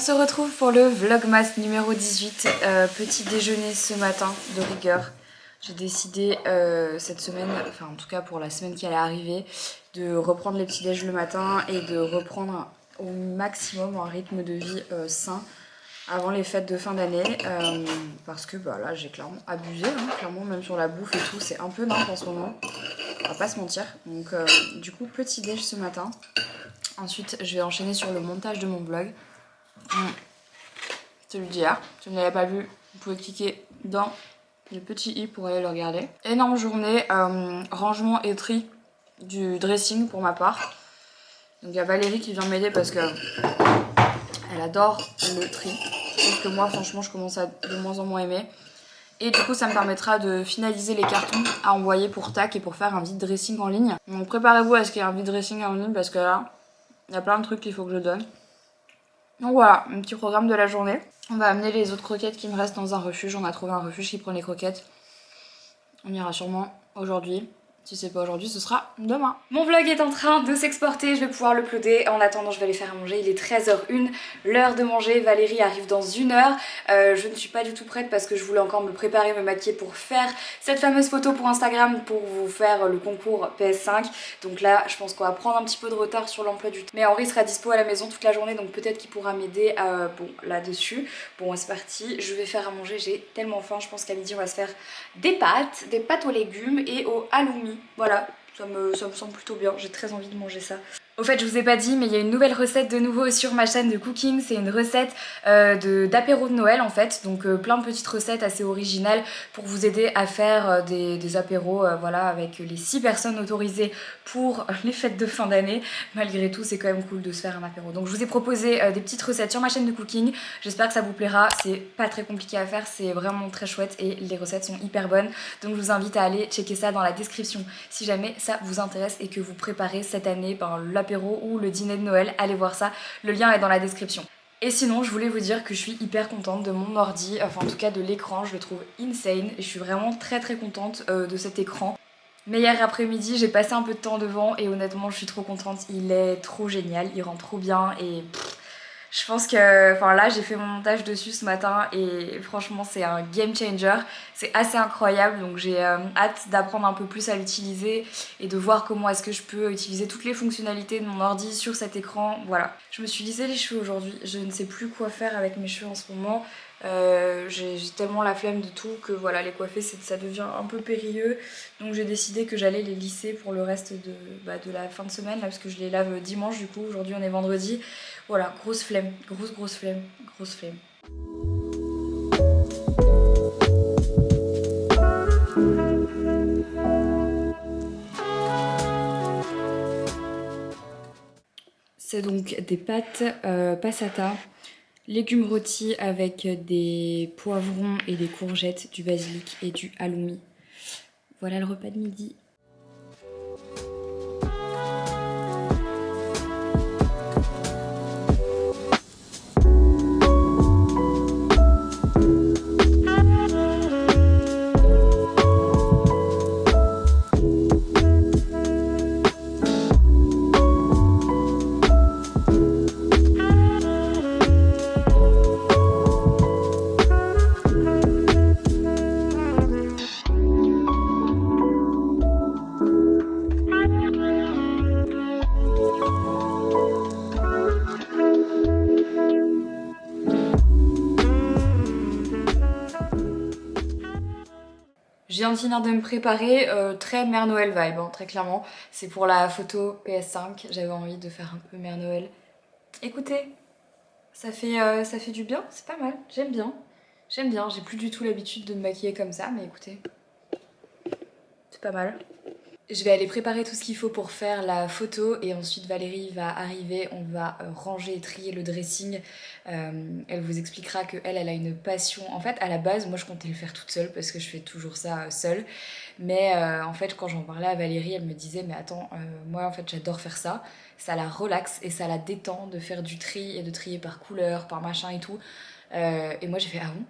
se retrouve pour le vlogmas numéro 18, petit déjeuner ce matin de rigueur. J'ai décidé cette semaine, enfin en tout cas pour la semaine qui allait arriver, de reprendre les petits déj le matin et de reprendre au maximum un rythme de vie sain avant les fêtes de fin d'année, parce que bah, là j'ai clairement abusé, hein, clairement même sur la bouffe et tout, c'est un peu nimp en ce moment, on va pas se mentir. Donc du coup petit déj ce matin, ensuite je vais enchaîner sur le montage de mon vlog. Celui d'hier, si vous ne l'avez pas vu, vous pouvez cliquer dans le petit i pour aller le regarder. Énorme journée, rangement et tri du dressing pour ma part. Donc il y a Valérie qui vient m'aider parce que elle adore le tri. Sauf que moi franchement je commence à de moins en moins aimer. Et du coup ça me permettra de finaliser les cartons à envoyer pour TAC et pour faire un vide dressing en ligne. Donc préparez-vous à ce qu'il y ait un vide dressing en ligne parce que là, il y a plein de trucs qu'il faut que je donne. Donc voilà, un petit programme de la journée. On va amener les autres croquettes qui me restent dans un refuge. On a trouvé un refuge qui prend les croquettes. On ira sûrement aujourd'hui. Si c'est pas aujourd'hui, ce sera demain. Mon vlog est en train de s'exporter, je vais pouvoir l'uploader. En attendant, je vais aller faire à manger. Il est 13h01, l'heure de manger. Valérie arrive dans 1 heure. Je ne suis pas du tout prête parce que je voulais encore me préparer, me maquiller pour faire cette fameuse photo pour Instagram pour vous faire le concours PS5. Donc là, je pense qu'on va prendre un petit peu de retard sur l'emploi du temps. Mais Henri sera dispo à la maison toute la journée, donc peut-être qu'il pourra m'aider là-dessus. Bon, c'est parti. Je vais faire à manger. J'ai tellement faim. Je pense qu'à midi, on va se faire des pâtes aux légumes et au halloumi. Voilà, ça me semble plutôt bien, j'ai très envie de manger ça. Au fait, je vous ai pas dit, mais il y a une nouvelle recette de nouveau sur ma chaîne de cooking. C'est une recette d'apéro de Noël en fait. Donc plein de petites recettes assez originales pour vous aider à faire des apéros voilà, avec les 6 personnes autorisées pour les fêtes de fin d'année. Malgré tout, c'est quand même cool de se faire un apéro. Donc je vous ai proposé des petites recettes sur ma chaîne de cooking. J'espère que ça vous plaira. C'est pas très compliqué à faire, c'est vraiment très chouette et les recettes sont hyper bonnes. Donc je vous invite à aller checker ça dans la description si jamais ça vous intéresse et que vous préparez cette année l'apéro ou le dîner de Noël, allez voir ça, le lien est dans la description. Et sinon, je voulais vous dire que je suis hyper contente de mon ordi, enfin en tout cas de l'écran, je le trouve insane et je suis vraiment très contente de cet écran. Mais hier après-midi, j'ai passé un peu de temps devant et honnêtement, je suis trop contente, il est trop génial, il rend trop bien et je pense que, enfin là j'ai fait mon montage dessus ce matin et franchement c'est un game changer, c'est assez incroyable donc j'ai hâte d'apprendre un peu plus à l'utiliser et de voir comment est-ce que je peux utiliser toutes les fonctionnalités de mon ordi sur cet écran, voilà. Je me suis lissé les cheveux aujourd'hui, je ne sais plus quoi faire avec mes cheveux en ce moment. J'ai tellement la flemme de tout que voilà, les coiffer ça devient un peu périlleux, donc j'ai décidé que j'allais les lisser pour le reste de la fin de semaine là, parce que je les lave dimanche, du coup aujourd'hui on est vendredi. Voilà, grosse flemme, grosse flemme. C'est donc des pâtes passata, légumes rôtis avec des poivrons et des courgettes, du basilic et du halloumi. Voilà le repas de midi. Je viens de finir de me préparer, très Mère Noël vibe, hein, très clairement. C'est pour la photo PS5, j'avais envie de faire un peu Mère Noël. Écoutez, ça fait du bien, c'est pas mal, j'aime bien. J'aime bien, j'ai plus du tout l'habitude de me maquiller comme ça, mais écoutez, c'est pas mal. Je vais aller préparer tout ce qu'il faut pour faire la photo et ensuite Valérie va arriver, on va ranger et trier le dressing. Elle vous expliquera qu'elle a une passion. En fait, à la base, moi je comptais le faire toute seule parce que je fais toujours ça seule. Mais en fait, quand j'en parlais à Valérie, elle me disait mais attends, moi en fait j'adore faire ça. Ça la relaxe et ça la détend de faire du tri et de trier par couleur, par machin et tout. Et moi j'ai fait ah bon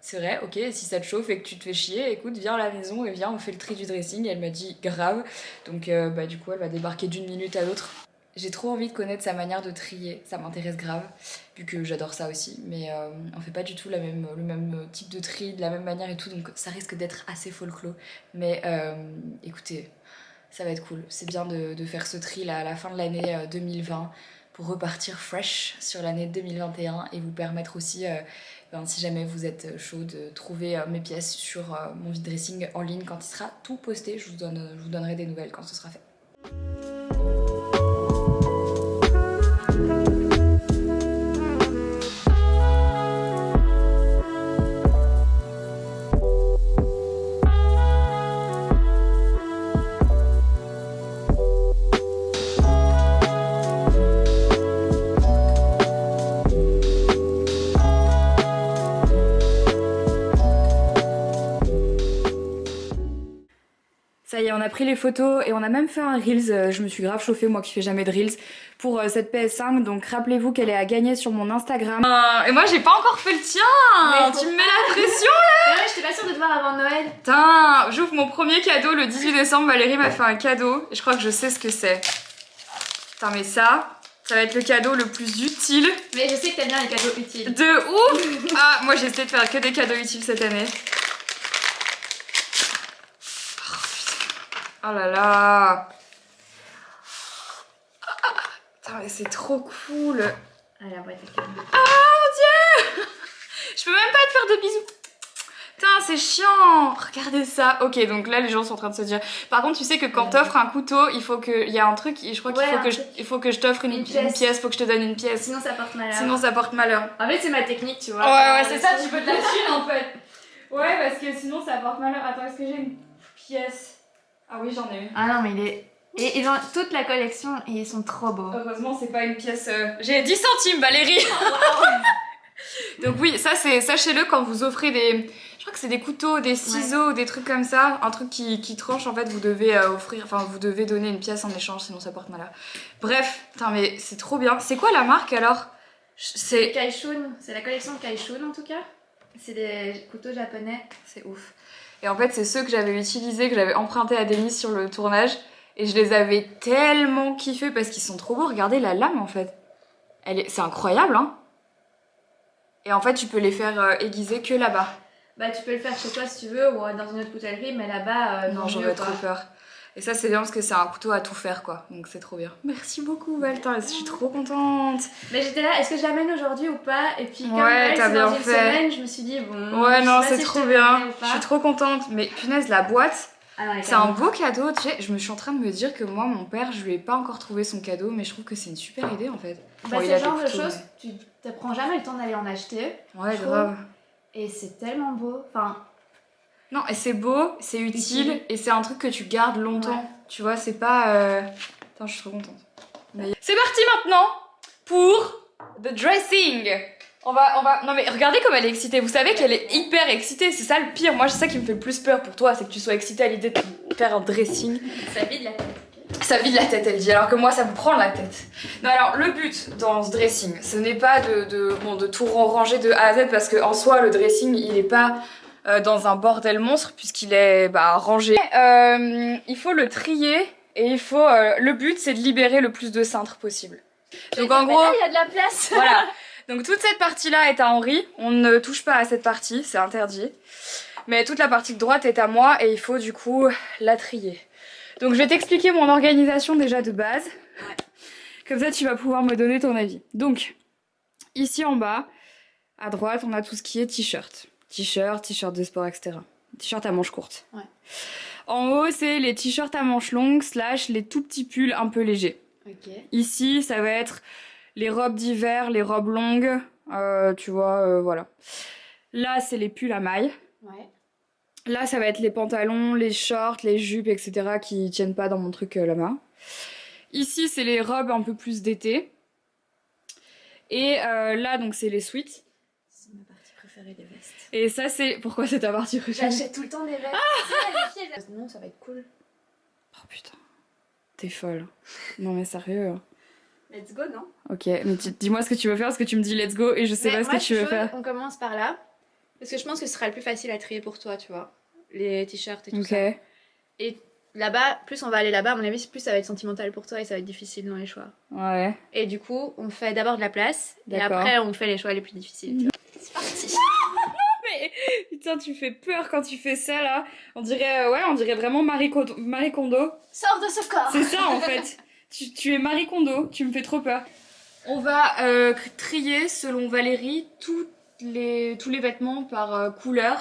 c'est vrai, ok, si ça te chauffe et que tu te fais chier, écoute, viens à la maison et viens, on fait le tri du dressing. Et elle m'a dit grave, donc du coup elle va débarquer d'une minute à l'autre. j'ai trop envie de connaître sa manière de trier, ça m'intéresse grave, vu que j'adore ça aussi. Mais on fait pas du tout le même type de tri, de la même manière et tout, donc ça risque d'être assez folklore. Mais écoutez, ça va être cool. C'est bien de faire ce tri là à la fin de l'année 2020 pour repartir fresh sur l'année 2021 et vous permettre aussi, si jamais vous êtes chaud, de trouver mes pièces sur mon vide dressing en ligne quand il sera tout posté. Je vous donnerai des nouvelles quand ce sera fait. Ça y est, on a pris les photos et on a même fait un Reels. Je me suis grave chauffée, moi qui fais jamais de Reels, pour cette PS5. Donc rappelez-vous qu'elle est à gagner sur mon Instagram. Et moi j'ai pas encore fait le tien. Tu me mets la pression là. Ouais, j'étais pas sûre de te voir avant Noël. Putain, j'ouvre mon premier cadeau le 18 décembre. Valérie m'a fait un cadeau et je crois que je sais ce que c'est. Putain, mais ça va être le cadeau le plus utile. Mais je sais que t'aimes bien les cadeaux utiles. De ouf. Ah, moi j'ai essayé de faire que des cadeaux utiles cette année. Oh là là. Putain, mais c'est trop cool. Allez, après t'es calme. Ah mon dieu. Je peux même pas te faire de bisous. Putain, c'est chiant. Regardez ça. Ok, donc là les gens sont en train de se dire. Par contre, tu sais que quand t'offres un couteau, il faut que... Il y a un truc, je crois qu'il faut que je t'offre une pièce. Faut que je te donne une pièce. Sinon ça porte malheur. Sinon ça porte malheur. En fait, c'est ma technique, tu vois. Ouais, c'est ça, tu peux de la thune en fait. Ouais, parce que sinon ça porte malheur. Attends, est-ce que j'ai une pièce? Ah oui, j'en ai une. Ah non, mais il est... Et ils ont toute la collection et ils sont trop beaux. Heureusement, c'est pas une pièce... J'ai 10 centimes, Valérie. Donc oui, ça c'est... Sachez-le, quand vous offrez des... Je crois que c'est des couteaux, des ciseaux, des trucs comme ça. Un truc qui tranche, en fait, vous devez offrir... Enfin, vous devez donner une pièce en échange, sinon ça porte malheur. Bref, putain, mais c'est trop bien. C'est quoi la marque, alors? C'est... Kaishun. C'est la collection Kaishun, en tout cas. C'est des couteaux japonais. C'est ouf. Et en fait, c'est ceux que j'avais utilisés, que j'avais empruntés à Denis sur le tournage. Et je les avais tellement kiffés parce qu'ils sont trop beaux. Regardez la lame, en fait. C'est incroyable, hein. Et en fait, tu peux les faire aiguiser que là-bas. Bah, tu peux le faire chez toi si tu veux ou dans une autre coutellerie, mais là-bas, non, j'aurais trop peur. Et ça, c'est bien parce que c'est un couteau à tout faire, quoi. Donc, c'est trop bien. Merci beaucoup, Valentin. Je suis trop contente. Mais j'étais là, est-ce que je l'amène aujourd'hui ou pas? Et puis, comme t'as c'est bien dans une fait. semaine, je me suis dit, bon. Ouais, non, c'est trop bien. Je suis trop contente. Mais punaise, la boîte, c'est un beau cadeau. Tu sais, je me suis en train de me dire que moi, mon père, je lui ai pas encore trouvé son cadeau, mais je trouve que c'est une super idée en fait. Bah, c'est le genre de choses, tu te prends jamais le temps d'aller en acheter. Ouais, grave. Et c'est tellement beau. Enfin. Non, et c'est beau, c'est utile, et c'est un truc que tu gardes longtemps. Ouais. Tu vois, c'est pas. Attends, je suis trop contente. Mais... C'est parti maintenant pour the dressing. On va... Non mais regardez comme elle est excitée. Vous savez qu'elle est hyper excitée. C'est ça le pire. Moi, c'est ça qui me fait le plus peur pour toi. C'est que tu sois excitée à l'idée de faire un dressing. Ça vide la tête. Ça vide la tête, elle dit. Alors que moi, ça me prend la tête. Non, alors, le but dans ce dressing, ce n'est pas de tout ranger de A à Z. Parce qu'en soi, le dressing, il est pas dans un bordel monstre. Puisqu'il est rangé. Il faut le trier. Et il faut... le but, c'est de libérer le plus de cintres possible. Donc en gros... Là, il y a de la place. Voilà. Donc toute cette partie-là est à Henri, on ne touche pas à cette partie, c'est interdit. Mais toute la partie de droite est à moi et il faut du coup la trier. Donc je vais t'expliquer mon organisation déjà de base. Ouais. Comme ça tu vas pouvoir me donner ton avis. Donc ici en bas, à droite, on a tout ce qui est t-shirt. T-shirt de sport, etc. T-shirt à manches courtes. Ouais. En haut, c'est les t-shirts à manches longues / les tout petits pulls un peu légers. Okay. Ici, ça va être... les robes d'hiver, les robes longues, tu vois, voilà. Là, c'est les pulls à mailles. Ouais. Là, ça va être les pantalons, les shorts, les jupes, etc. qui tiennent pas dans mon truc là-bas. Ici, c'est les robes un peu plus d'été. Et là, donc, c'est les sweats. C'est ma partie préférée des vestes. Et ça, c'est... Pourquoi c'est ta partie préférée? J'achète tout le temps des vestes. Non, ça va être cool. Oh putain, t'es folle. Non mais sérieux. Let's go, non? Ok, mais dis-moi ce que tu veux faire parce que tu me dis let's go et je sais pas ce que tu veux faire. On commence par là. Parce que je pense que ce sera le plus facile à trier pour toi, tu vois. Les t-shirts et tout ça. Et là-bas, plus on va aller là-bas, à mon avis, plus ça va être sentimental pour toi et ça va être difficile dans les choix. Ouais. Et du coup, on fait d'abord de la place et D'accord. après on fait les choix les plus difficiles. Tu vois. C'est parti. Mais putain, tu fais peur quand tu fais ça là. On dirait, on dirait vraiment Marie Kondo. Sors de ce corps. C'est ça en fait. Tu es Marie Kondo, tu me fais trop peur. On va trier selon Valérie tous les vêtements par couleur.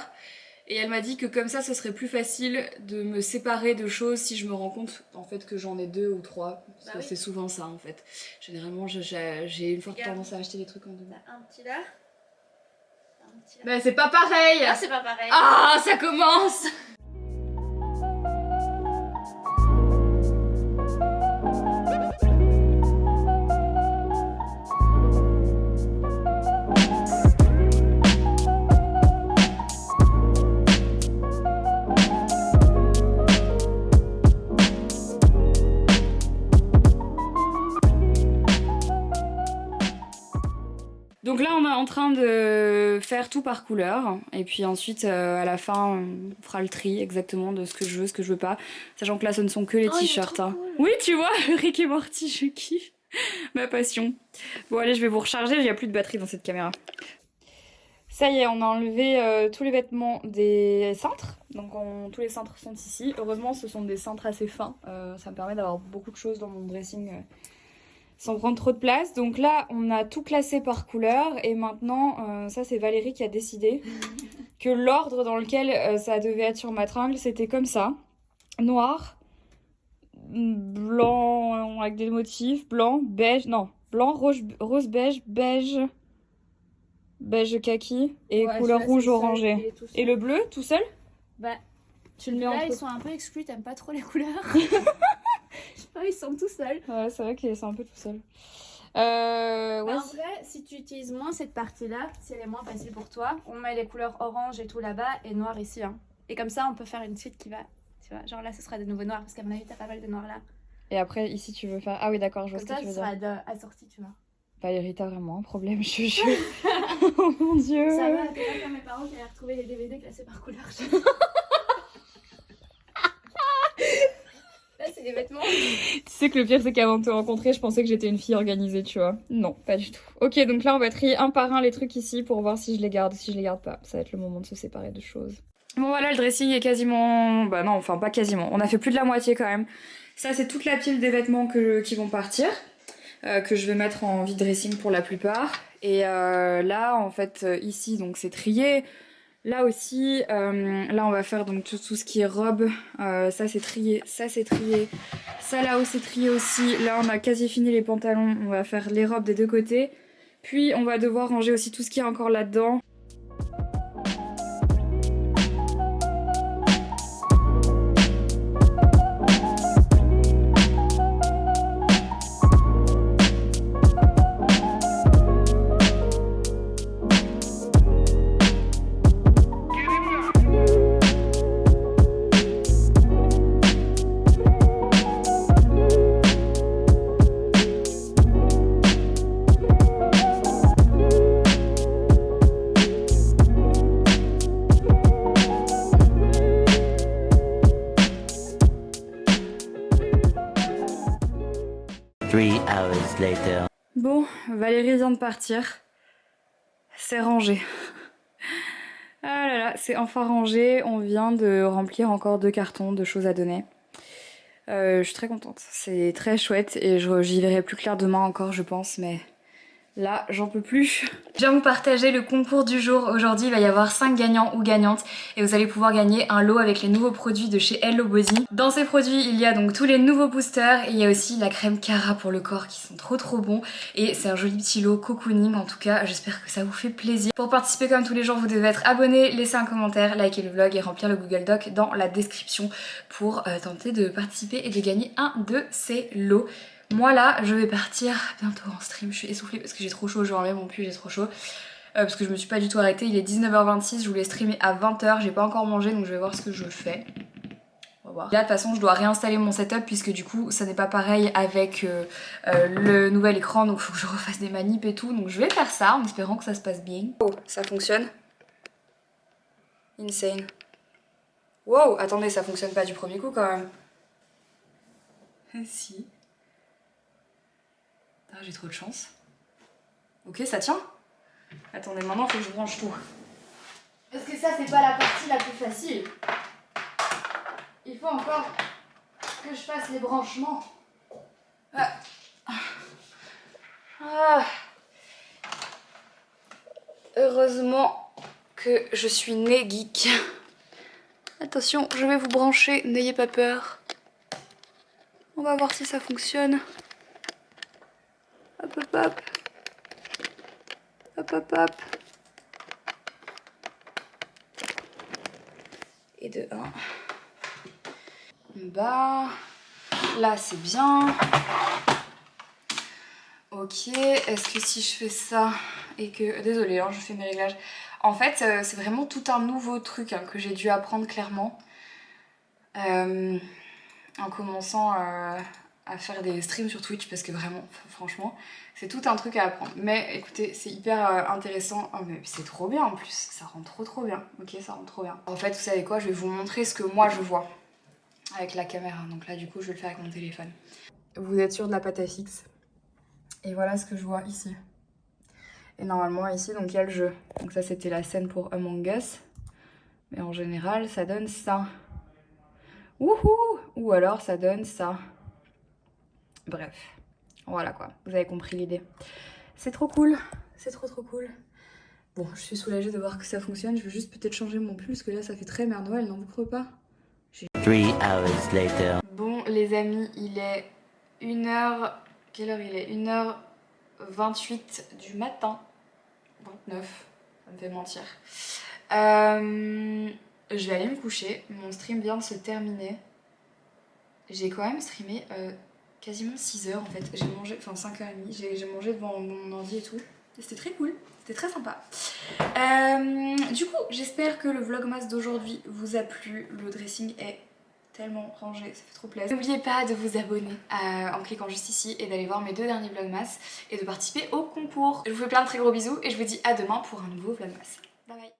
Et elle m'a dit que comme ça serait plus facile de me séparer de choses si je me rends compte en fait que j'en ai 2 ou 3. Parce que c'est souvent ça en fait. Généralement j'ai une forte tendance à acheter des trucs en deux. Un petit là. Bah c'est pas pareil. Ah, c'est pas pareil. Ah, ça commence. Donc là on est en train de faire tout par couleur et puis ensuite à la fin on fera le tri exactement de ce que je veux pas, sachant que là ce ne sont que les t-shirts. Hein. Cool. Oui tu vois, Rick et Morty je kiffe, ma passion. Bon allez je vais vous recharger, il n'y a plus de batterie dans cette caméra. Ça y est, on a enlevé tous les vêtements des cintres, donc tous les cintres sont ici. Heureusement ce sont des cintres assez fins, ça me permet d'avoir beaucoup de choses dans mon dressing sans prendre trop de place. Donc là, on a tout classé par couleur et maintenant, ça c'est Valérie qui a décidé que l'ordre dans lequel ça devait être sur ma tringle, c'était comme ça. Noir, blanc avec des motifs, blanc, beige, non, blanc, rose beige, beige kaki et couleur rouge orangée. Et le bleu, tout seul? Bah, tu le mets là, ils sont un peu exclus, t'aimes pas trop les couleurs. Je sais pas, ils sont tout seuls. Ouais, c'est vrai qu'ils sont un peu tout seuls. En vrai, si tu utilises moins cette partie-là, si elle est moins facile pour toi, on met les couleurs orange et tout là-bas et noir ici. Hein. Et comme ça, on peut faire une suite qui va, tu vois, genre là, ce sera de nouveau noir parce qu'à mon avis, t'as pas mal de noir là. Et après, ici, tu veux faire... Ah oui, d'accord, je vois comme ce que tu veux dire. Comme ça, ça sera assorti, tu vois. Valérie, t'as vraiment un problème, je te jure. Oh mon dieu. Ça va, t'es pas comme mes parents qui avaient retrouvé les DVD classés par couleur. Là, c'est des vêtements. Tu sais que le pire, c'est qu'avant de te rencontrer, je pensais que j'étais une fille organisée, tu vois. Non, pas du tout. Ok, donc là, on va trier un par un les trucs ici pour voir si je les garde, si je les garde pas. Ça va être le moment de se séparer de choses. Bon, voilà, le dressing est quasiment... Bah non, enfin, pas quasiment. On a fait plus de la moitié quand même. Ça, c'est toute la pile des vêtements qui vont partir. Que je vais mettre en vide dressing pour la plupart. Et là, en fait, ici, donc c'est trié. Là aussi, là on va faire donc tout ce qui est robe, ça c'est trié, ça c'est trié, ça là-haut c'est trié aussi, là on a quasi fini les pantalons, on va faire les robes des deux côtés, puis on va devoir ranger aussi tout ce qu'il y a encore là-dedans. Bon, Valérie vient de partir. C'est rangé. Ah là là, c'est enfin rangé. On vient de remplir encore 2 cartons de choses à donner. Je suis très contente. C'est très chouette et j'y verrai plus clair demain encore, je pense, mais... Là, j'en peux plus. Je viens vous partager le concours du jour. Aujourd'hui, il va y avoir 5 gagnants ou gagnantes et vous allez pouvoir gagner un lot avec les nouveaux produits de chez Hello Body. Dans ces produits, il y a donc tous les nouveaux boosters et il y a aussi la crème Cara pour le corps qui sont trop bons. Et c'est un joli petit lot cocooning. En tout cas, j'espère que ça vous fait plaisir. Pour participer comme tous les jours, vous devez être abonné, laisser un commentaire, liker le vlog et remplir le Google Doc dans la description pour tenter de participer et de gagner un de ces lots. Moi là, je vais partir bientôt en stream, je suis essoufflée parce que j'ai trop chaud, je vais enlever mon pull, j'ai trop chaud. Parce que je me suis pas du tout arrêtée, il est 19h26, je voulais streamer à 20h, j'ai pas encore mangé donc je vais voir ce que je fais. On va voir. Là de toute façon je dois réinstaller mon setup puisque du coup ça n'est pas pareil avec le nouvel écran, donc il faut que je refasse des manips et tout. Donc je vais faire ça en espérant que ça se passe bien. Oh, ça fonctionne. Insane. Wow, attendez, ça fonctionne pas du premier coup quand même. Si. Ah, j'ai trop de chance. Ok, ça tient. Attendez, maintenant il faut que je branche tout. Parce que ça, c'est pas la partie la plus facile. Il faut encore que je fasse les branchements. Heureusement que je suis née geek. Attention, je vais vous brancher, n'ayez pas peur. On va voir si ça fonctionne. Hop hop hop. Hop hop hop. Et de 1. Bah, là c'est bien. Ok, est-ce que si je fais ça et que... Désolée, hein, je fais mes réglages. En fait, c'est vraiment tout un nouveau truc hein, que j'ai dû apprendre clairement. En commençant à faire des streams sur Twitch parce que vraiment, franchement, c'est tout un truc à apprendre. Mais écoutez, c'est hyper intéressant. Oh mais c'est trop bien en plus, ça rend trop bien. Ok, ça rend trop bien. En fait, vous savez quoi, je vais vous montrer ce que moi je vois avec la caméra. Donc là, du coup, je vais le faire avec mon téléphone. Vous êtes sûr de la pâte à fixe? Et voilà ce que je vois ici. Et normalement ici, donc il y a le jeu. Donc ça, c'était la scène pour Among Us. Mais en général, ça donne ça. Wouhou! Ou alors ça donne ça. Bref, voilà quoi, vous avez compris l'idée. C'est trop cool, c'est trop cool. Bon, je suis soulagée de voir que ça fonctionne. Je vais juste peut-être changer mon pull parce que là ça fait très Mère Noël, non vous trouvez pas? 3 hours later. Bon les amis, il est 1h... Quelle heure il est? 1h28 du matin. 29, ça me fait mentir. Je vais aller me coucher. Mon stream vient de se terminer. J'ai quand même streamé quasiment 6 heures en fait. J'ai mangé, enfin 5h30, j'ai mangé devant mon ordi et tout. C'était très cool, c'était très sympa. Du coup, j'espère que le vlogmas d'aujourd'hui vous a plu. Le dressing est tellement rangé, ça fait trop plaisir. N'oubliez pas de vous abonner en cliquant juste ici et d'aller voir mes 2 derniers vlogmas et de participer au concours. Je vous fais plein de très gros bisous et je vous dis à demain pour un nouveau vlogmas. Bye bye.